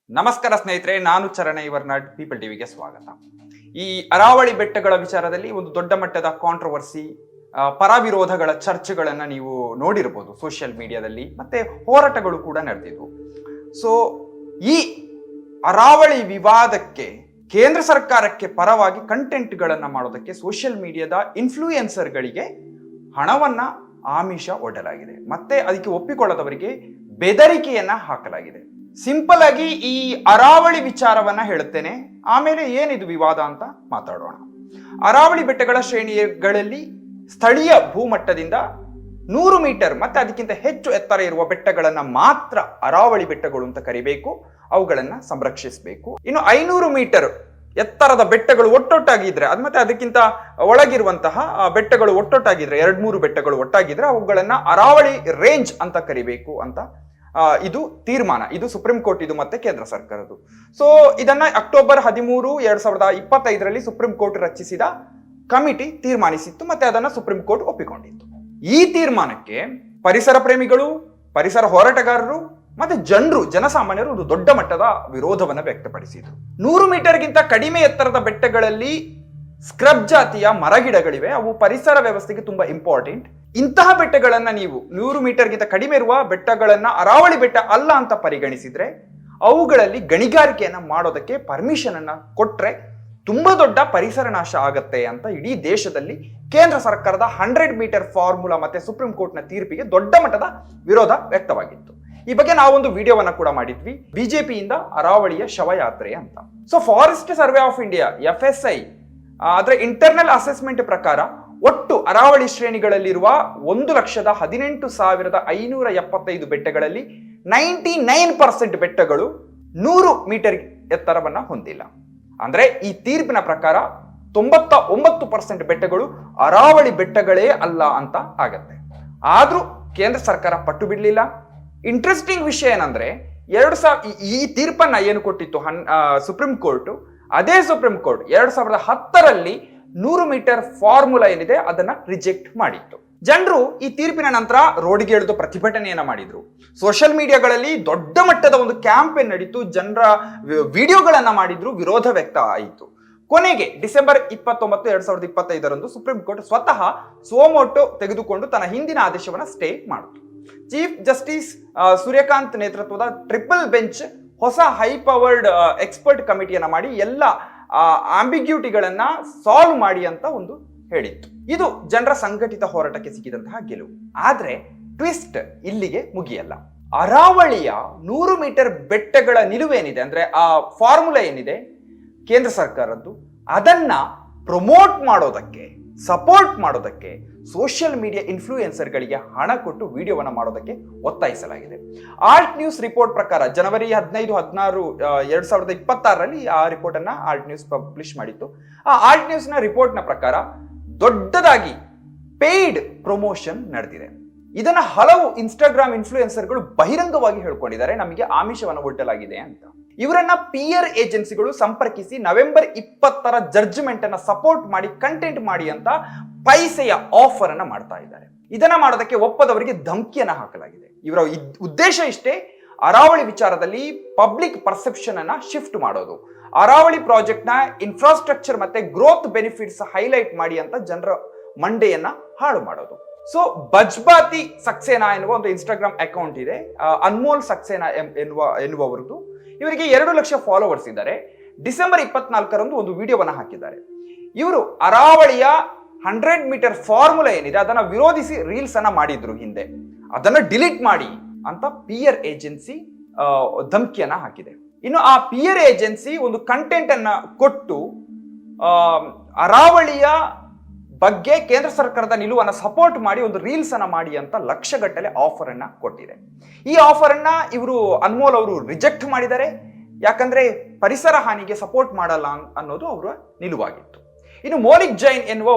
ನಮಸ್ಕಾರ ಸ್ನೇಹಿತರೆ, ನಾನು ಚರಣ ಇವರ್ನಾಡ್ ಪೀಪಲ್ ಟಿವಿಗೆ ಸ್ವಾಗತ. ಈ ಅರಾವಳಿ ಬೆಟ್ಟಗಳ ವಿಚಾರದಲ್ಲಿ ಒಂದು ದೊಡ್ಡ ಮಟ್ಟದ ಕಾಂಟ್ರವರ್ಸಿ, ಪರವಿರೋಧಗಳ ಚರ್ಚೆಗಳನ್ನ ನೀವು ನೋಡಿರಬಹುದು ಸೋಷಿಯಲ್ ಮೀಡಿಯಾದಲ್ಲಿ, ಮತ್ತೆ ಹೋರಾಟಗಳು ಕೂಡ ನಡೆದಿದ್ವು. ಸೊ ಈ ಅರಾವಳಿ ವಿವಾದಕ್ಕೆ ಕೇಂದ್ರ ಸರ್ಕಾರಕ್ಕೆ ಪರವಾಗಿ ಕಂಟೆಂಟ್ಗಳನ್ನ ಮಾಡೋದಕ್ಕೆ ಸೋಷಿಯಲ್ ಮೀಡಿಯಾದ ಇನ್ಫ್ಲೂಯೆನ್ಸರ್ಗಳಿಗೆ ಹಣವನ್ನ ಆಮಿಷ ಒಡ್ಡಲಾಗಿದೆ, ಮತ್ತೆ ಅದಕ್ಕೆ ಒಪ್ಪಿಕೊಳ್ಳದವರಿಗೆ ಬೆದರಿಕೆಯನ್ನ ಹಾಕಲಾಗಿದೆ. ಸಿಂಪಲ್ ಆಗಿ ಈ ಅರಾವಳಿ ವಿಚಾರವನ್ನ ಹೇಳುತ್ತೇನೆ, ಆಮೇಲೆ ಏನಿದು ವಿವಾದ ಅಂತ ಮಾತಾಡೋಣ. ಅರಾವಳಿ ಬೆಟ್ಟಗಳ ಶ್ರೇಣಿಗಳಲ್ಲಿ ಸ್ಥಳೀಯ ಭೂಮಟ್ಟದಿಂದ 100 ಮೀಟರ್ ಮತ್ತೆ ಅದಕ್ಕಿಂತ ಹೆಚ್ಚು ಎತ್ತರ ಇರುವ ಬೆಟ್ಟಗಳನ್ನ ಮಾತ್ರ ಅರಾವಳಿ ಬೆಟ್ಟಗಳು ಅಂತ ಕರಿಬೇಕು, ಅವುಗಳನ್ನ ಸಂರಕ್ಷಿಸಬೇಕು. ಇನ್ನು 500 ಮೀಟರ್ ಎತ್ತರದ ಬೆಟ್ಟಗಳು ಒಟ್ಟೊಟ್ಟಾಗಿದ್ರೆ, ಅದು ಮತ್ತೆ ಅದಕ್ಕಿಂತ ಒಳಗಿರುವಂತಹ ಬೆಟ್ಟಗಳು ಒಟ್ಟೊಟ್ಟಾಗಿದ್ರೆ, 2-3 ಬೆಟ್ಟಗಳು ಒಟ್ಟಾಗಿದ್ರೆ ಅವುಗಳನ್ನ ಅರಾವಳಿ ರೇಂಜ್ ಅಂತ ಕರಿಬೇಕು ಅಂತ ಇದು ತೀರ್ಮಾನ. ಇದು ಸುಪ್ರೀಂ ಕೋರ್ಟ್ ಇದು ಮತ್ತೆ ಕೇಂದ್ರ ಸರ್ಕಾರದ್ದು. ಸೊ ಇದನ್ನ ಅಕ್ಟೋಬರ್ 13, 2025ರಲ್ಲಿ ಸುಪ್ರೀಂ ಕೋರ್ಟ್ ರಚಿಸಿದ ಕಮಿಟಿ ತೀರ್ಮಾನಿಸಿತ್ತು, ಮತ್ತೆ ಅದನ್ನ ಸುಪ್ರೀಂ ಕೋರ್ಟ್ ಒಪ್ಪಿಕೊಂಡಿತ್ತು. ಈ ತೀರ್ಮಾನಕ್ಕೆ ಪರಿಸರ ಪ್ರೇಮಿಗಳು, ಪರಿಸರ ಹೋರಾಟಗಾರರು ಮತ್ತೆ ಜನಸಾಮಾನ್ಯರು ಒಂದು ದೊಡ್ಡ ಮಟ್ಟದ ವಿರೋಧವನ್ನ ವ್ಯಕ್ತಪಡಿಸಿದ್ರು. 100 ಮೀಟರ್ಗಿಂತ ಕಡಿಮೆ ಎತ್ತರದ ಬೆಟ್ಟಗಳಲ್ಲಿ ಸ್ಕ್ರಬ್ ಜಾತಿಯ ಮರಗಿಡಗಳಿವೆ, ಅವು ಪರಿಸರ ವ್ಯವಸ್ಥೆಗೆ ತುಂಬಾ ಇಂಪಾರ್ಟೆಂಟ್. ಇಂತಹ ಬೆಟ್ಟಗಳನ್ನ ನೀವು 100 ಮೀಟರ್ಗಿಂತ ಕಡಿಮೆ ಇರುವ ಬೆಟ್ಟಗಳನ್ನ ಅರಾವಳಿ ಬೆಟ್ಟ ಅಲ್ಲ ಅಂತ ಪರಿಗಣಿಸಿದ್ರೆ, ಅವುಗಳಲ್ಲಿ ಗಣಿಗಾರಿಕೆಯನ್ನ ಮಾಡೋದಕ್ಕೆ ಪರ್ಮಿಷನ್ ಅನ್ನ ಕೊಟ್ರೆ ತುಂಬಾ ದೊಡ್ಡ ಪರಿಸರ ನಾಶ ಆಗತ್ತೆ ಅಂತ ಇಡೀ ದೇಶದಲ್ಲಿ ಕೇಂದ್ರ ಸರ್ಕಾರದ 100 ಮೀಟರ್ ಫಾರ್ಮುಲಾ ಮತ್ತೆ ಸುಪ್ರೀಂ ಕೋರ್ಟ್ ನ ತೀರ್ಪಿಗೆ ದೊಡ್ಡ ಮಟ್ಟದ ವಿರೋಧ ವ್ಯಕ್ತವಾಗಿತ್ತು. ಈ ಬಗ್ಗೆ ನಾವೊಂದು ವಿಡಿಯೋವನ್ನ ಕೂಡ ಮಾಡಿದ್ವಿ, ಬಿಜೆಪಿಯಿಂದ ಅರಾವಳಿಯ ಶವಯಾತ್ರೆ ಅಂತ. So forest survey of India FSI ಅದರ ಇಂಟರ್ನಲ್ ಅಸೆಸ್ಮೆಂಟ್ ಪ್ರಕಾರ ಒಟ್ಟು ಅರಾವಳಿ ಶ್ರೇಣಿಗಳಲ್ಲಿರುವ 1,18,575 ಬೆಟ್ಟಗಳಲ್ಲಿ 99% ಬೆಟ್ಟಗಳು 100 ಮೀಟರ್ ಎತ್ತರವನ್ನ ಹೊಂದಿಲ್ಲ. ಅಂದ್ರೆ ಈ ತೀರ್ಪಿನ ಪ್ರಕಾರ 99% ಬೆಟ್ಟಗಳು ಅರಾವಳಿ ಬೆಟ್ಟಗಳೇ ಅಲ್ಲ ಅಂತ ಆಗತ್ತೆ. ಆದ್ರೂ ಕೇಂದ್ರ ಸರ್ಕಾರ ಪಟ್ಟು ಬಿಡ್ಲಿಲ್ಲ. ಇಂಟ್ರೆಸ್ಟಿಂಗ್ ವಿಷಯ ಏನಂದ್ರೆ, ಈ ತೀರ್ಪನ್ನ ಏನು ಕೊಟ್ಟಿತ್ತು ಸುಪ್ರೀಂ ಕೋರ್ಟ್, ಅದೇ ಸುಪ್ರೀಂ ಕೋರ್ಟ್ 2010ರಲ್ಲಿ 100 ಮೀಟರ್ ಫಾರ್ಮುಲಾ ಏನಿದೆ ಅದನ್ನ ರಿಜೆಕ್ಟ್ ಮಾಡಿತ್ತು. ಜನರು ಈ ತೀರ್ಪಿನ ನಂತರ ರೋಡ್ಗೆ ಇಳಿದು ಪ್ರತಿಭಟನೆಯನ್ನ ಮಾಡಿದ್ರು. ಸೋಷಿಯಲ್ ಮೀಡಿಯಾಗಳಲ್ಲಿ ದೊಡ್ಡ ಮಟ್ಟದ ಒಂದು ಕ್ಯಾಂಪೇನ್ ನಡೀತು, ಜನರ ವಿಡಿಯೋಗಳನ್ನ ಮಾಡಿದ್ರು, ವಿರೋಧ ವ್ಯಕ್ತ ಆಯಿತು. ಕೊನೆಗೆ ಡಿಸೆಂಬರ್ 29, 2025ರಂದು ಸುಪ್ರೀಂ ಕೋರ್ಟ್ ಸ್ವತಃ ಸುಮೋಟೋ ತೆಗೆದುಕೊಂಡು ತನ್ನ ಹಿಂದಿನ ಆದೇಶವನ್ನ ಸ್ಟೇ ಮಾಡಿತು. ಚೀಫ್ ಜಸ್ಟಿಸ್ ಸೂರ್ಯಕಾಂತ್ ನೇತೃತ್ವದ ಟ್ರಿಪಲ್ ಬೆಂಚ್ ಹೊಸ ಹೈ ಪವರ್ಡ್ ಎಕ್ಸ್ಪರ್ಟ್ ಕಮಿಟಿಯನ್ನ ಮಾಡಿ ಎಲ್ಲ ಆಂಬಿಗ್ಯೂಟಿಗಳನ್ನ ಸಾಲ್ವ್ ಮಾಡಿ ಅಂತ ಒಂದು ಹೇಳಿತ್ತು. ಇದು ಜನರ ಸಂಘಟಿತ ಹೋರಾಟಕ್ಕೆ ಸಿಕ್ಕಿದಂತಹ ಗೆಲುವು. ಆದ್ರೆ ಟ್ವಿಸ್ಟ್ ಇಲ್ಲಿಗೆ ಮುಗಿಯಲ್ಲ. ಅರಾವಳಿಯ 100 ಮೀಟರ್ ಬೆಟ್ಟಗಳ ನಿಲುವೇನಿದೆ, ಅಂದ್ರೆ ಆ ಫಾರ್ಮುಲಾ ಏನಿದೆ ಕೇಂದ್ರ ಸರ್ಕಾರದ್ದು, ಅದನ್ನ ಪ್ರಮೋಟ್ ಮಾಡೋದಕ್ಕೆ, ಸಪೋರ್ಟ್ ಮಾಡೋದಕ್ಕೆ ಸೋಷಿಯಲ್ ಮೀಡಿಯಾ ಇನ್ಫ್ಲೂಯೆನ್ಸರ್ಗಳಿಗೆ ಹಣ ಕೊಟ್ಟು ವಿಡಿಯೋವನ್ನ ಮಾಡೋದಕ್ಕೆ ಒತ್ತಾಯಿಸಲಾಗಿದೆ. ಆಲ್ಟ್ ನ್ಯೂಸ್ ರಿಪೋರ್ಟ್ ಪ್ರಕಾರ ಜನವರಿ 15, 16, 2026ರಲ್ಲಿ ಆ ರಿಪೋರ್ಟ್ ಅನ್ನ ಆಲ್ಟ್ ನ್ಯೂಸ್ ಪಬ್ಲಿಷ್ ಮಾಡಿತ್ತು. ಆ ಆಲ್ಟ್ ನ್ಯೂಸ್ ನ ರಿಪೋರ್ಟ್ ನ ಪ್ರಕಾರ ದೊಡ್ಡದಾಗಿ ಪೇಯ್ಡ್ ಪ್ರಮೋಷನ್ ನಡೆದಿದೆ. ಇದನ್ನ ಹಲವು ಇನ್ಸ್ಟಾಗ್ರಾಮ್ ಇನ್ಫ್ಲೂಯೆನ್ಸರ್ಗಳು ಬಹಿರಂಗವಾಗಿ ಹೇಳ್ಕೊಂಡಿದ್ದಾರೆ, ನಮಗೆ ಆಮಿಷವನ್ನು ಒಡ್ಡಲಾಗಿದೆ ಅಂತ. ಇವರನ್ನ PR ಏಜೆನ್ಸಿಗಳು ಸಂಪರ್ಕಿಸಿ ನವೆಂಬರ್ 20ರ ಜಡ್ಜ್ಮೆಂಟ್ ಅನ್ನ ಸಪೋರ್ಟ್ ಮಾಡಿ ಕಂಟೆಂಟ್ ಮಾಡಿ ಅಂತ ಪೈಸೆಯ ಆಫರ್ ಅನ್ನ ಮಾಡ್ತಾ ಇದ್ದಾರೆ. ಇದನ್ನ ಮಾಡೋದಕ್ಕೆ ಒಪ್ಪದವರಿಗೆ ಧಮಕಿಯನ್ನ ಹಾಕಲಾಗಿದೆ. ಇವರ ಉದ್ದೇಶ ಇಷ್ಟೇ, ಅರಾವಳಿ ವಿಚಾರದಲ್ಲಿ ಪಬ್ಲಿಕ್ ಪರ್ಸೆಪ್ಷನ್ ಅನ್ನ ಶಿಫ್ಟ್ ಮಾಡೋದು, ಅರಾವಳಿ ಪ್ರಾಜೆಕ್ಟ್ ನ ಇನ್ಫ್ರಾಸ್ಟ್ರಕ್ಚರ್ ಮತ್ತೆ ಗ್ರೋತ್ ಬೆನಿಫಿಟ್ಸ್ ಹೈಲೈಟ್ ಮಾಡಿ ಅಂತ ಜನರ ಮಂಡೆಯನ್ನ ಹಾಳು ಮಾಡೋದು. ಸೊ ಬಜ್ಬಾತಿ ಸಕ್ಸೇನಾ ಎನ್ನುವ ಒಂದು ಇನ್ಸ್ಟಾಗ್ರಾಮ್ ಅಕೌಂಟ್ ಇದೆ, ಅನ್ಮೋಲ್ ಸಕ್ಸೇನಾ ಎನ್ನುವವರದು. ಇವರಿಗೆ 2 ಲಕ್ಷ ಫಾಲೋವರ್ಸ್ ಇದ್ದಾರೆ. ಡಿಸೆಂಬರ್ 24ರಂದು ಒಂದು ವಿಡಿಯೋವನ್ನ ಹಾಕಿದ್ದಾರೆ. ಇವರು ಅರಾವಳಿಯ 100 ಮೀಟರ್ ಫಾರ್ಮುಲಾ ಏನಿದೆ ಅದನ್ನ ವಿರೋಧಿಸಿ ರೀಲ್ಸ್ ಅನ್ನ ಮಾಡಿದ್ರು ಹಿಂದೆ, ಅದನ್ನ ಡಿಲೀಟ್ ಮಾಡಿ ಅಂತ PR ಏಜೆನ್ಸಿ ಧಮಕಿಯನ್ನ ಹಾಕಿದೆ. ಇನ್ನು ಆ PR ಏಜೆನ್ಸಿ ಒಂದು ಕಂಟೆಂಟ್ ಅನ್ನ ಕೊಟ್ಟು ಅರಾವಳಿಯ ಬಗ್ಗೆ ಕೇಂದ್ರ ಸರ್ಕಾರದ ನಿಲುವನ್ನ ಸಪೋರ್ಟ್ ಮಾಡಿ ಒಂದು ರೀಲ್ಸ್ ಅನ್ನ ಮಾಡಿ ಅಂತ ಲಕ್ಷಗಟ್ಟಲೆ ಆಫರ್ ಅನ್ನ ಕೊಟ್ಟಿದೆ. ಈ ಆಫರ್ ಅನ್ನ ಇವರು ಅನ್ಮೋಲ್ ಅವರು ರಿಜೆಕ್ಟ್ ಮಾಡಿದ್ದಾರೆ, ಯಾಕಂದ್ರೆ ಪರಿಸರ ಹಾನಿಗೆ ಸಪೋರ್ಟ್ ಮಾಡಲ್ಲ ಅನ್ನೋದು ಅವರ ನಿಲುವಾಗಿತ್ತು. ಇನ್ನು ಮೋನಿಕ್ ಜೈನ್ ಎನ್ನುವ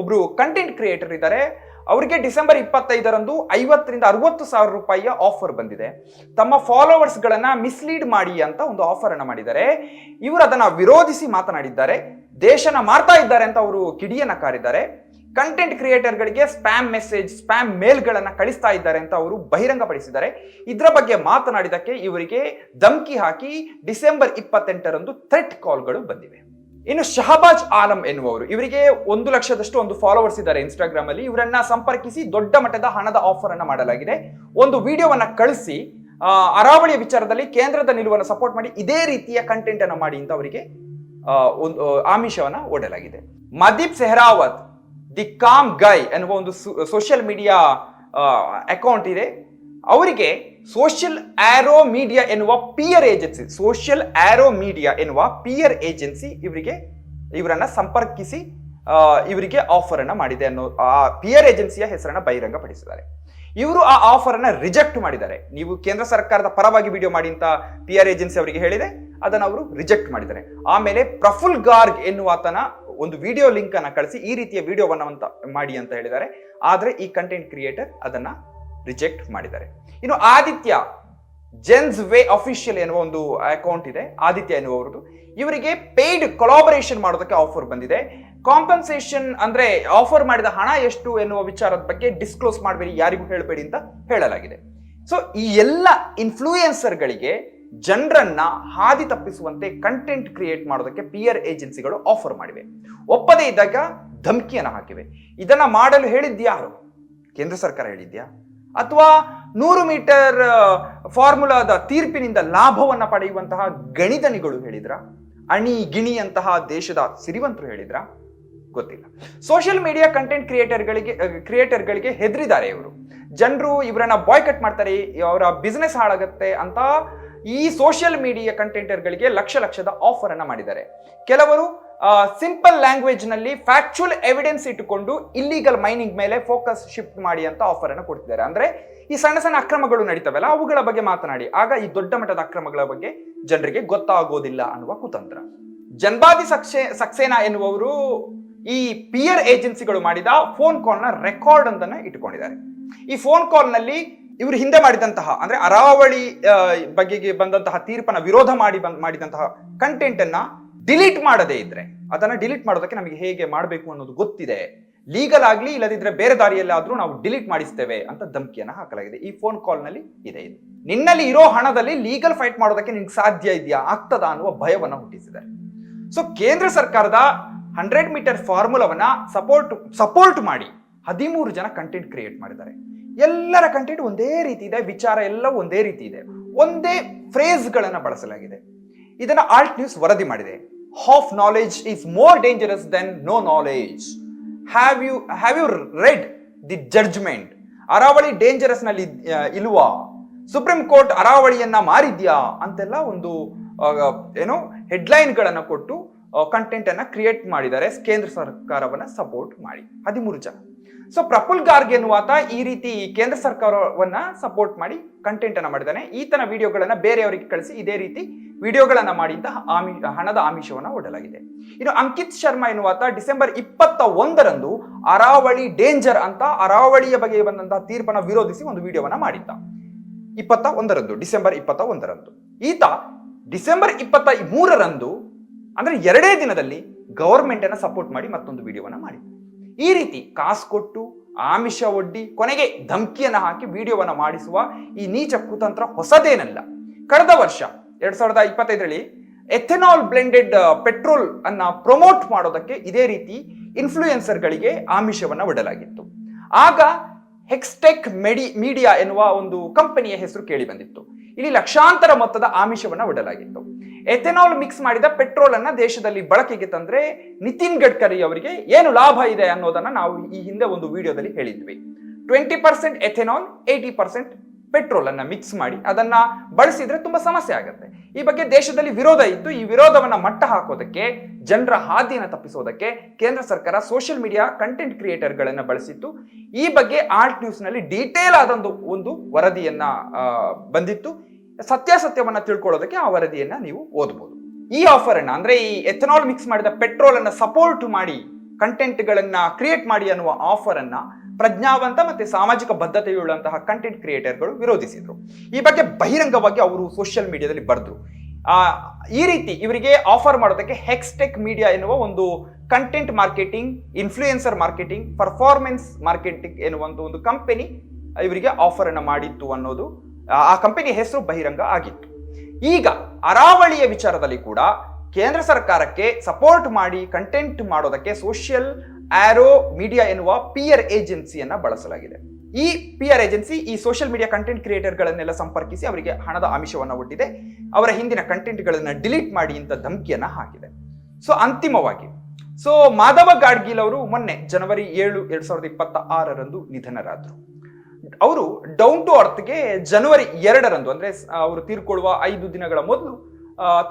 ಒಬ್ರು ಕಂಟೆಂಟ್ ಕ್ರಿಯೇಟರ್ ಇದ್ದಾರೆ. ಅವರಿಗೆ ಡಿಸೆಂಬರ್ 25ರಂದು 50,000 ರಿಂದ 60,000 ರೂಪಾಯಿಯ ಆಫರ್ ಬಂದಿದೆ. ತಮ್ಮ ಫಾಲೋವರ್ಸ್ ಗಳನ್ನ ಮಿಸ್ಲೀಡ್ ಮಾಡಿ ಅಂತ ಒಂದು ಆಫರ್ ಅನ್ನ ಮಾಡಿದ್ದಾರೆ. ಇವರು ಅದನ್ನ ವಿರೋಧಿಸಿ ಮಾತನಾಡಿದ್ದಾರೆ, ದೇಶನ ಮಾರ್ತಾ ಇದ್ದಾರೆ ಅಂತ ಅವರು ಕಿಡಿಯನ್ನ ಕಾರಿದ್ದಾರೆ. ಕಂಟೆಂಟ್ ಕ್ರಿಯೇಟರ್ಗಳಿಗೆ ಸ್ಪ್ಯಾಮ್ ಮೆಸೇಜ್, ಸ್ಪ್ಯಾಮ್ ಮೇಲ್ಗಳನ್ನ ಕಳಿಸ್ತಾ ಇದ್ದಾರೆ ಅಂತ ಅವರು ಬಹಿರಂಗಪಡಿಸಿದ್ದಾರೆ. ಇದರ ಬಗ್ಗೆ ಮಾತನಾಡಿದಕ್ಕೆ ಇವರಿಗೆ ಧಮಕಿ ಹಾಕಿ ಡಿಸೆಂಬರ್ 28ರಂದು ಥ್ರೆಟ್ ಕಾಲ್ಗಳು ಬಂದಿವೆ. ಇನ್ನು ಶಹಬಾಜ್ ಆಲಂ ಎನ್ನುವರು, ಇವರಿಗೆ 1 ಲಕ್ಷದಷ್ಟು ಒಂದು ಫಾಲೋವರ್ಸ್ ಇದ್ದಾರೆ ಇನ್ಸ್ಟಾಗ್ರಾಮ್ ಅಲ್ಲಿ. ಇವರನ್ನ ಸಂಪರ್ಕಿಸಿ ದೊಡ್ಡ ಮಟ್ಟದ ಹಣದ ಆಫರ್ ಅನ್ನ ಮಾಡಲಾಗಿದೆ. ಒಂದು ವಿಡಿಯೋವನ್ನ ಕಳಿಸಿ ಅರಾವಳಿಯ ವಿಚಾರದಲ್ಲಿ ಕೇಂದ್ರದ ನಿಲುವನ್ನು ಸಪೋರ್ಟ್ ಮಾಡಿ ಇದೇ ರೀತಿಯ ಕಂಟೆಂಟ್ ಅನ್ನು ಮಾಡಿ ಅಂತ ಅವರಿಗೆ ಒಂದು ಆಮಿಷವನ್ನ ಒಡ್ಡಲಾಗಿದೆ. ಮದೀಪ್ ಸೆಹ್ರಾವತ್ ದಿ ಕಾಮ್ ಗೈ ಎನ್ನುವ ಒಂದು ಸೋಷಿಯಲ್ ಮೀಡಿಯಾ ಅಕೌಂಟ್ ಇದೆ. ಅವರಿಗೆ ಸೋಷಿಯಲ್ ಆರೋ ಮೀಡಿಯಾ ಎನ್ನುವ ಪಿಯರ್ ಏಜೆನ್ಸಿ ಇವರನ್ನ ಸಂಪರ್ಕಿಸಿ ಇವರಿಗೆ ಆಫರ್ ಅನ್ನ ಮಾಡಿದೆ ಅನ್ನೋ ಆ ಪಿಯರ್ ಏಜೆನ್ಸಿಯ ಹೆಸರನ್ನ ಬಹಿರಂಗಪಡಿಸಿದ್ದಾರೆ. ಇವರು ಆ ಆಫರ್ ಅನ್ನ ರಿಜೆಕ್ಟ್ ಮಾಡಿದ್ದಾರೆ. ನೀವು ಕೇಂದ್ರ ಸರ್ಕಾರದ ಪರವಾಗಿ ವಿಡಿಯೋ ಮಾಡಿ ಅಂತ ಪಿಯರ್ ಏಜೆನ್ಸಿ ಅವರಿಗೆ ಹೇಳಿದೆ, ಅದನ್ನು ಅವರು ರಿಜೆಕ್ಟ್ ಮಾಡಿದ್ದಾರೆ. ಆಮೇಲೆ ಪ್ರಫುಲ್ ಗಾರ್ಗ್ ಎನ್ನುವಾತನ ಒಂದು ವಿಡಿಯೋ ಲಿಂಕ್ ಅನ್ನ ಕಳಿಸಿ ಈ ರೀತಿಯ ವಿಡಿಯೋವನ್ನ ಮಾಡಿ ಅಂತ ಹೇಳಿದ್ದಾರೆ. ಆದ್ರೆ ಈ ಕಂಟೆಂಟ್ ಕ್ರಿಯೇಟರ್ ಅದನ್ನ ರಿಜೆಕ್ಟ್ ಮಾಡಿದ್ದಾರೆ. ಇನ್ನು ಆದಿತ್ಯ ಜೆನ್ಸ್ ವೇ ಅಫಿಷಿಯಲ್ ಎನ್ನುವ ಒಂದು ಅಕೌಂಟ್ ಇದೆ, ಆದಿತ್ಯ ಎನ್ನುವರದು. ಇವರಿಗೆ ಪೇಯ್ಡ್ ಕೊಲಾಬರೇಷನ್ ಮಾಡೋದಕ್ಕೆ ಆಫರ್ ಬಂದಿದೆ. ಕಾಂಪನ್ಸೇಷನ್ ಅಂದ್ರೆ ಆಫರ್ ಮಾಡಿದ ಹಣ ಎಷ್ಟು ಎನ್ನುವ ವಿಚಾರದ ಬಗ್ಗೆ ಡಿಸ್ಕ್ಲೋಸ್ ಮಾಡಬೇಡಿ, ಯಾರಿಗೂ ಹೇಳಬೇಡಿ ಅಂತ ಹೇಳಲಾಗಿದೆ. ಸೊ ಈ ಎಲ್ಲ ಇನ್ಫ್ಲೂಯೆನ್ಸರ್ಗಳಿಗೆ ಜನರನ್ನ ಹಾದಿ ತಪ್ಪಿಸುವಂತೆ ಕಂಟೆಂಟ್ ಕ್ರಿಯೇಟ್ ಮಾಡೋದಕ್ಕೆ ಪಿಯರ್ ಏಜೆನ್ಸಿಗಳು ಆಫರ್ ಮಾಡಿವೆ. ಒಪ್ಪದೇ ಇದ್ದಾಗ ಧಮಕಿಯನ್ನು ಹಾಕಿವೆ. ಇದನ್ನ ಮಾಡಲು ಹೇಳಿದ್ಯಾರು? ಕೇಂದ್ರ ಸರ್ಕಾರ ಹೇಳಿದ್ಯಾ? ಅಥವಾ 100 ಮೀಟರ್ ಫಾರ್ಮುಲಾದ ತೀರ್ಪಿನಿಂದ ಲಾಭವನ್ನ ಪಡೆಯುವಂತಹ ಗಣಿತನಿಗಳು ಹೇಳಿದ್ರ? ಅಣಿ ಗಿಣಿಯಂತಹ ದೇಶದ ಸಿರಿವಂತರು ಹೇಳಿದ್ರ? ಗೊತ್ತಿಲ್ಲ. ಸೋಷಿಯಲ್ ಮೀಡಿಯಾ ಕಂಟೆಂಟ್ ಕ್ರಿಯೇಟರ್ಗಳಿಗೆ ಹೆದರಿದ್ದಾರೆ ಇವರು. ಜನರು ಇವರನ್ನ ಬಾಯ್ಕಟ್ ಮಾಡ್ತಾರೆ, ಅವರ ಬಿಸ್ನೆಸ್ ಹಾಳಾಗುತ್ತೆ ಅಂತ ಈ ಸೋಷಿಯಲ್ ಮೀಡಿಯಾ ಕಂಟೆಂಟರ್ಗಳಿಗೆ ಲಕ್ಷದ ಆಫರ್ ಅನ್ನ ಮಾಡಿದ್ದಾರೆ. ಕೆಲವರು ಸಿಂಪಲ್ ಲ್ಯಾಂಗ್ವೇಜ್ ನಲ್ಲಿ ಫ್ಯಾಕ್ಚುಯಲ್ ಎವಿಡೆನ್ಸ್ ಇಟ್ಟುಕೊಂಡು ಇಲ್ಲಿಗಲ್ ಮೈನಿಂಗ್ ಮೇಲೆ ಫೋಕಸ್ ಶಿಫ್ಟ್ ಮಾಡಿ ಅಂತ ಆಫರ್ ಅನ್ನು ಕೊಡ್ತಿದ್ದಾರೆ. ಅಂದ್ರೆ ಈ ಸಣ್ಣ ಅಕ್ರಮಗಳು ನಡೀತವಲ್ಲ, ಅವುಗಳ ಬಗ್ಗೆ ಮಾತನಾಡಿ, ಆಗ ಈ ದೊಡ್ಡ ಮಟ್ಟದ ಅಕ್ರಮಗಳ ಬಗ್ಗೆ ಜನರಿಗೆ ಗೊತ್ತಾಗೋದಿಲ್ಲ ಅನ್ನುವ ಕುತಂತ್ರ. ಜನ್ಬಾದಿ ಸಕ್ಸೇನಾ ಎನ್ನುವವರು ಈ ಪಿಯರ್ ಏಜೆನ್ಸಿಗಳು ಮಾಡಿದ ಫೋನ್ ಕಾಲ್ ನ ರೆಕಾರ್ಡ್ ಅಂತನ್ನ ಇಟ್ಟುಕೊಂಡಿದ್ದಾರೆ. ಈ ಫೋನ್ ಕಾಲ್ ನಲ್ಲಿ ಇವರು ಹಿಂದೆ ಮಾಡಿದಂತಹ ಅಂದ್ರೆ ಅರಾವಳಿ ಬಗೆಗೆ ಬಂದಂತಹ ತೀರ್ಪನ್ನ ವಿರೋಧ ಮಾಡಿದಂತಹ ಕಂಟೆಂಟ್ ಅನ್ನ ಡಿಲೀಟ್ ಮಾಡದೇ ಇದ್ರೆ ಅದನ್ನ ಡಿಲೀಟ್ ಮಾಡೋದಕ್ಕೆ ನಮಗೆ ಹೇಗೆ ಮಾಡಬೇಕು ಅನ್ನೋದು ಗೊತ್ತಿದೆ, ಲೀಗಲ್ ಆಗ್ಲಿ ಇಲ್ಲದಿದ್ರೆ ಬೇರೆ ದಾರಿಯಲ್ಲಿ ಆದ್ರೂ ನಾವು ಡಿಲೀಟ್ ಮಾಡಿಸ್ತೇವೆ ಅಂತ ಧಮಕಿಯನ್ನ ಹಾಕಲಾಗಿದೆ. ಈ ಫೋನ್ ಕಾಲ್ ನಲ್ಲಿ ಇದೆ. ಇದು ನಿನ್ನಲ್ಲಿ ಇರೋ ಹಣದಲ್ಲಿ ಲೀಗಲ್ ಫೈಟ್ ಮಾಡೋದಕ್ಕೆ ನಿಮ್ಗೆ ಸಾಧ್ಯ ಇದೆಯಾ, ಆಗ್ತದಾ ಅನ್ನುವ ಭಯವನ್ನ ಹುಟ್ಟಿಸಿದ್ದಾರೆ. ಸೊ ಕೇಂದ್ರ ಸರ್ಕಾರದ 100 ಮೀಟರ್ ಫಾರ್ಮುಲಾವನ್ನ ಸಪೋರ್ಟ್ ಮಾಡಿ 13 ಜನ ಕಂಟೆಂಟ್ ಕ್ರಿಯೇಟ್ ಮಾಡಿದ್ದಾರೆ. ಎಲ್ಲರ ಕಂಟೆಂಟ್ ಒಂದೇ ರೀತಿ ಇದೆ, ವಿಚಾರ ಎಲ್ಲ ಒಂದೇ ರೀತಿ ಇದೆ, ಒಂದೇ ಫ್ರೇಸ್ ಗಳನ್ನ ಬಳಸಲಾಗಿದೆ. ಇದನ್ನ ಆಲ್ಟ್ ನ್ಯೂಸ್ ವರದಿ ಮಾಡಿದೆ. Half knowledge is more dangerous than no knowledge. Have you read the judgment? Aravalli dangerous ನಲ್ಲಿ ಇಲ್ವಾ? ಸುಪ್ರೀಂ ಕೋರ್ಟ್ ಅರಾವಳಿಯನ್ನ ಮಾರಿದ್ಯಾ ಅಂತೆಲ್ಲ ಒಂದು ಹೆಡ್ಲೈನ್ ಗಳನ್ನ ಕೊಟ್ಟು ಕಂಟೆಂಟ್ ಅನ್ನ ಕ್ರಿಯೇಟ್ ಮಾಡಿದ್ದಾರೆ ಕೇಂದ್ರ ಸರ್ಕಾರವನ್ನ ಸಪೋರ್ಟ್ ಮಾಡಿ 13 ಜನ. ಸೊ ಪ್ರಫುಲ್ ಗಾರ್ಗ್ ಎನ್ನುವಾತ ಈ ರೀತಿ ಕೇಂದ್ರ ಸರ್ಕಾರವನ್ನ ಸಪೋರ್ಟ್ ಮಾಡಿ ಕಂಟೆಂಟ್ ಅನ್ನ ಮಾಡಿದ್ದಾನೆ. ಈತನ ವಿಡಿಯೋಗಳನ್ನ ಬೇರೆಯವರಿಗೆ ಕಳಿಸಿ ಇದೇ ರೀತಿ ವಿಡಿಯೋಗಳನ್ನ ಮಾಡಿ ಹಣದ ಆಮಿಷವನ್ನ ಒಡ್ಡಲಾಗಿದೆ. ಇನ್ನು ಅಂಕಿತ್ ಶರ್ಮಾ ಎನ್ನುವಾತ ಡಿಸೆಂಬರ್ 21ರಂದು ಅರಾವಳಿ ಡೇಂಜರ್ ಅಂತ ಅರಾವಳಿಯ ಬಗ್ಗೆ ಬಂದಂತಹ ತೀರ್ಪನ್ನ ವಿರೋಧಿಸಿ ಒಂದು ವಿಡಿಯೋವನ್ನ ಮಾಡಿದ್ದ. ಡಿಸೆಂಬರ್ 21ರಂದು ಈತ ಡಿಸೆಂಬರ್ 23ರಂದು ಅಂದ್ರೆ 2 ದಿನದಲ್ಲಿ ಗವರ್ಮೆಂಟ್ ಅನ್ನ ಸಪೋರ್ಟ್ ಮಾಡಿ ಮತ್ತೊಂದು ವಿಡಿಯೋವನ್ನ ಮಾಡಿ ಈ ರೀತಿ ಕಾಸು ಕೊಟ್ಟು ಆಮಿಷ ಒಡ್ಡಿ ಕೊನೆಗೆ ಧಮಕಿಯನ್ನ ಹಾಕಿ ವಿಡಿಯೋವನ್ನ ಮಾಡಿಸುವ ಈ ನೀಚ ಕುತಂತ್ರ ಹೊಸದೇನಲ್ಲ. ಕಳೆದ ವರ್ಷ 2025ರಲ್ಲಿ ಎಥೆನಾಲ್ ಬ್ಲೆಂಡೆಡ್ ಪೆಟ್ರೋಲ್ ಅನ್ನ ಪ್ರಮೋಟ್ ಮಾಡೋದಕ್ಕೆ ಇದೇ ರೀತಿ ಇನ್ಫ್ಲೂಯೆನ್ಸರ್ಗಳಿಗೆ ಆಮಿಷವನ್ನ ಒಡ್ಡಲಾಗಿತ್ತು. ಆಗ ಹೆಕ್ಸ್ಟೆಕ್ ಮೀಡಿಯಾ ಎನ್ನುವ ಒಂದು ಕಂಪನಿಯ ಹೆಸರು ಕೇಳಿ ಬಂದಿತ್ತು. ಇಲ್ಲಿ ಲಕ್ಷಾಂತರ ಮೊತ್ತದ ಆಮಿಷವನ್ನ ಒಡ್ಡಲಾಗಿತ್ತು. ಎಥೆನಾಲ್ ಮಿಕ್ಸ್ ಮಾಡಿದ ಪೆಟ್ರೋಲ್ ಅನ್ನ ದೇಶದಲ್ಲಿ ಬಳಕೆಗೆ ತಂದ್ರೆ ನಿತಿನ್ ಗಡ್ಕರಿ ಅವರಿಗೆ ಏನು ಲಾಭ ಇದೆ ಅನ್ನೋದನ್ನ ನಾವು ಈ ಹಿಂದೆ ಒಂದು ವಿಡಿಯೋದಲ್ಲಿ ಹೇಳಿದ್ವಿ. 20% ಎಥೆನಾಲ್ 80% ಪೆಟ್ರೋಲ್ ಅನ್ನ ಮಿಕ್ಸ್ ಮಾಡಿ ಅದನ್ನ ಬಳಸಿದ್ರೆ ತುಂಬಾ ಸಮಸ್ಯೆ ಆಗುತ್ತೆ. ಈ ಬಗ್ಗೆ ದೇಶದಲ್ಲಿ ವಿರೋಧ ಇತ್ತು. ಈ ವಿರೋಧವನ್ನ ಮಟ್ಟ ಹಾಕೋದಕ್ಕೆ, ಜನರ ಹಾದಿಯನ್ನು ತಪ್ಪಿಸೋದಕ್ಕೆ ಕೇಂದ್ರ ಸರ್ಕಾರ ಸೋಷಿಯಲ್ ಮೀಡಿಯಾ ಕಂಟೆಂಟ್ ಕ್ರಿಯೇಟರ್ ಗಳನ್ನ ಬಳಸಿತ್ತು. ಈ ಬಗ್ಗೆ ಆಲ್ಟ್ ನ್ಯೂಸ್ ನಲ್ಲಿ ಡೀಟೇಲ್ ಆದ ಒಂದು ವರದಿಯನ್ನ ಬಂದಿತ್ತು. ಸತ್ಯಾಸತ್ಯವನ್ನ ತಿಳ್ಕೊಳ್ಳೋದಕ್ಕೆ ಆ ವರದಿಯನ್ನ ನೀವು ಓದಬಹುದು. ಈ ಆಫರ್ ಅನ್ನ ಅಂದ್ರೆ ಈ ಎಥೆನಾಲ್ ಮಿಕ್ಸ್ ಮಾಡಿದ ಪೆಟ್ರೋಲ್ ಅನ್ನ ಸಪೋರ್ಟ್ ಮಾಡಿ ಕಂಟೆಂಟ್ ಗಳನ್ನ ಕ್ರಿಯೇಟ್ ಮಾಡಿ ಅನ್ನುವ ಆಫರ್ ಅನ್ನ ಪ್ರಜ್ಞಾವಂತ ಮತ್ತೆ ಸಾಮಾಜಿಕ ಬದ್ಧತೆಯುಳ್ಳಂತಹ ಕಂಟೆಂಟ್ ಕ್ರಿಯೇಟರ್ಗಳು ವಿರೋಧಿಸಿದ್ರು. ಈ ಬಗ್ಗೆ ಬಹಿರಂಗವಾಗಿ ಅವರು ಸೋಷಿಯಲ್ ಮೀಡಿಯಾದಲ್ಲಿ ಬರೆದ್ರು. ಈ ರೀತಿ ಇವರಿಗೆ ಆಫರ್ ಮಾಡೋದಕ್ಕೆ ಹೆಕ್ಸ್ಟೆಕ್ ಮೀಡಿಯಾ ಎನ್ನುವ ಒಂದು content marketing, influencer marketing, performance marketing ಎನ್ನುವಂತ ಒಂದು ಕಂಪನಿ ಇವರಿಗೆ ಆಫರ್ ಅನ್ನು ಮಾಡಿತ್ತು ಅನ್ನೋದು, ಆ ಕಂಪನಿ ಹೆಸರು ಬಹಿರಂಗ ಆಗಿತ್ತು. ಈಗ ಅರಾವಳಿಯ ವಿಚಾರದಲ್ಲಿ ಕೂಡ ಕೇಂದ್ರ ಸರ್ಕಾರಕ್ಕೆ ಸಪೋರ್ಟ್ ಮಾಡಿ ಕಂಟೆಂಟ್ ಮಾಡೋದಕ್ಕೆ ಸೋಷಿಯಲ್ ಆರೋ ಮೀಡಿಯಾ ಎನ್ನುವ ಪಿಯರ್ ಏಜೆನ್ಸಿಯನ್ನ ಬಳಸಲಾಗಿದೆ. ಈ ಪಿಆರ್ ಏಜೆನ್ಸಿ ಈ ಸೋಷಿಯಲ್ ಮೀಡಿಯಾ ಕಂಟೆಂಟ್ ಕ್ರಿಯೇಟರ್ಗಳನ್ನೆಲ್ಲ ಸಂಪರ್ಕಿಸಿ ಅವರಿಗೆ ಹಣದ ಆಮಿಷವನ್ನು ಒಡ್ಡಿದೆ, ಅವರ ಹಿಂದಿನ ಕಂಟೆಂಟ್ಗಳನ್ನ ಡಿಲೀಟ್ ಮಾಡಿ ಅಂತ ಧಮಕಿಯನ್ನ ಹಾಕಿದೆ. ಸೊ ಅಂತಿಮವಾಗಿ ಮಾಧವ ಗಾಡ್ಗೀಲ್ ಅವರು ಮೊನ್ನೆ ಜನವರಿ 7, 2026 ನಿಧನರಾದರು. ಅವರು ಡೌನ್ ಟು ಅರ್ತ್ಗೆ ಜನವರಿ 2 ಅಂದ್ರೆ ಅವರು ತೀರ್ಕೊಳ್ಳುವ 5 ದಿನಗಳ ಮೊದಲು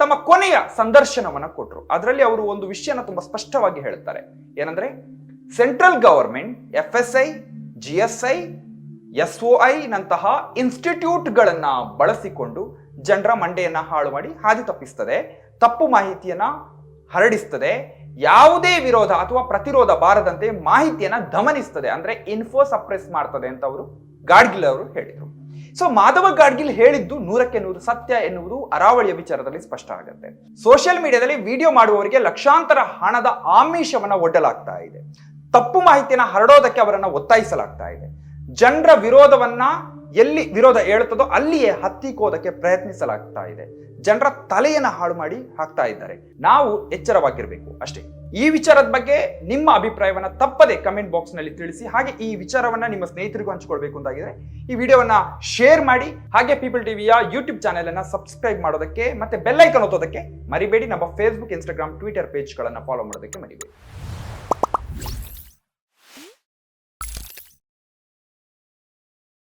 ತಮ್ಮ ಕೊನೆಯ ಸಂದರ್ಶನವನ್ನ ಕೊಟ್ಟರು. ಅದರಲ್ಲಿ ಅವರು ಒಂದು ವಿಷಯನ ತುಂಬಾ ಸ್ಪಷ್ಟವಾಗಿ ಹೇಳ್ತಾರೆ. ಏನಂದ್ರೆ, central government FSI, GSI, SOI ನಂತಹ ಇನ್ಸ್ಟಿಟ್ಯೂಟ್ಗಳನ್ನ ಬಳಸಿಕೊಂಡು ಜನರ ಮಂಡೆಯನ್ನ ಹಾಳು ಮಾಡಿ ಹಾದಿ ತಪ್ಪಿಸ್ತದೆ, ತಪ್ಪು ಮಾಹಿತಿಯನ್ನ ಹರಡಿಸ್ತದೆ, ಯಾವುದೇ ವಿರೋಧ ಅಥವಾ ಪ್ರತಿರೋಧ ಬಾರದಂತೆ ಮಾಹಿತಿಯನ್ನ ದಮನಿಸ್ತದೆ, ಅಂದ್ರೆ ಇನ್ಫೋ ಸಪ್ರೆಸ್ ಮಾಡ್ತದೆ ಅಂತ ಅವರು ಗಾಡ್ಗಿಲ್ ಅವರು ಹೇಳಿದರು. ಸೊ ಮಾಧವ ಗಾಡ್ಗಿಲ್ ಹೇಳಿದ್ದು 100ಕ್ಕೆ 100 ಸತ್ಯ ಎನ್ನುವುದು ಅರಾವಳಿಯ ವಿಚಾರದಲ್ಲಿ ಸ್ಪಷ್ಟ ಆಗುತ್ತೆ. ಸೋಷಿಯಲ್ ಮೀಡಿಯಾದಲ್ಲಿ ವಿಡಿಯೋ ಮಾಡುವವರಿಗೆ ಲಕ್ಷಾಂತರ ಹಣದ ಆಮಿಷವನ್ನ ಒಡ್ಡಲಾಗ್ತಾ ಇದೆ, ತಪ್ಪು ಮಾಹಿತಿಯನ್ನ ಹರಡೋದಕ್ಕೆ ಅವರನ್ನ ಒತ್ತಾಯಿಸಲಾಗ್ತಾ ಇದೆ, ಜನರ ವಿರೋಧವನ್ನ ಎಲ್ಲಿ ವಿರೋಧ ಹೇಳುತ್ತದೋ ಅಲ್ಲಿಯೇ ಹತ್ತಿಕ್ಕೋದಕ್ಕೆ ಪ್ರಯತ್ನಿಸಲಾಗ್ತಾ ಇದೆ, ಜನರ ತಲೆಯನ್ನ ಹಾಳು ಮಾಡಿ ಹಾಕ್ತಾ ಇದ್ದಾರೆ. ನಾವು ಎಚ್ಚರವಾಗಿರ್ಬೇಕು ಅಷ್ಟೇ. ಈ ವಿಚಾರದ ಬಗ್ಗೆ ನಿಮ್ಮ ಅಭಿಪ್ರಾಯವನ್ನ ತಪ್ಪದೆ ಕಮೆಂಟ್ ಬಾಕ್ಸ್ ನಲ್ಲಿ ತಿಳಿಸಿ. ಹಾಗೆ ಈ ವಿಚಾರವನ್ನ ನಿಮ್ಮ ಸ್ನೇಹಿತರಿಗೂ ಹಂಚಿಕೊಳ್ಬೇಕು ಅಂತಾಗಿದ್ರೆ ಈ ವಿಡಿಯೋವನ್ನ ಶೇರ್ ಮಾಡಿ. ಹಾಗೆ ಪೀಪಲ್ ಟಿವಿಯ ಯೂಟ್ಯೂಬ್ ಚಾನೆಲ್ ಅನ್ನ ಸಬ್ಸ್ಕ್ರೈಬ್ ಮಾಡೋದಕ್ಕೆ ಮತ್ತೆ ಬೆಲ್ ಐಕಾನ್ ಒತ್ತೋದಕ್ಕೆ ಮರಿಬೇಡಿ. ನಮ್ಮ ಫೇಸ್ಬುಕ್, ಇನ್ಸ್ಟಾಗ್ರಾಮ್, ಟ್ವಿಟರ್ ಪೇಜ್ ಗಳನ್ನ ಫಾಲೋ ಮಾಡೋದಕ್ಕೆ ಮರಿಬೇಡಿ.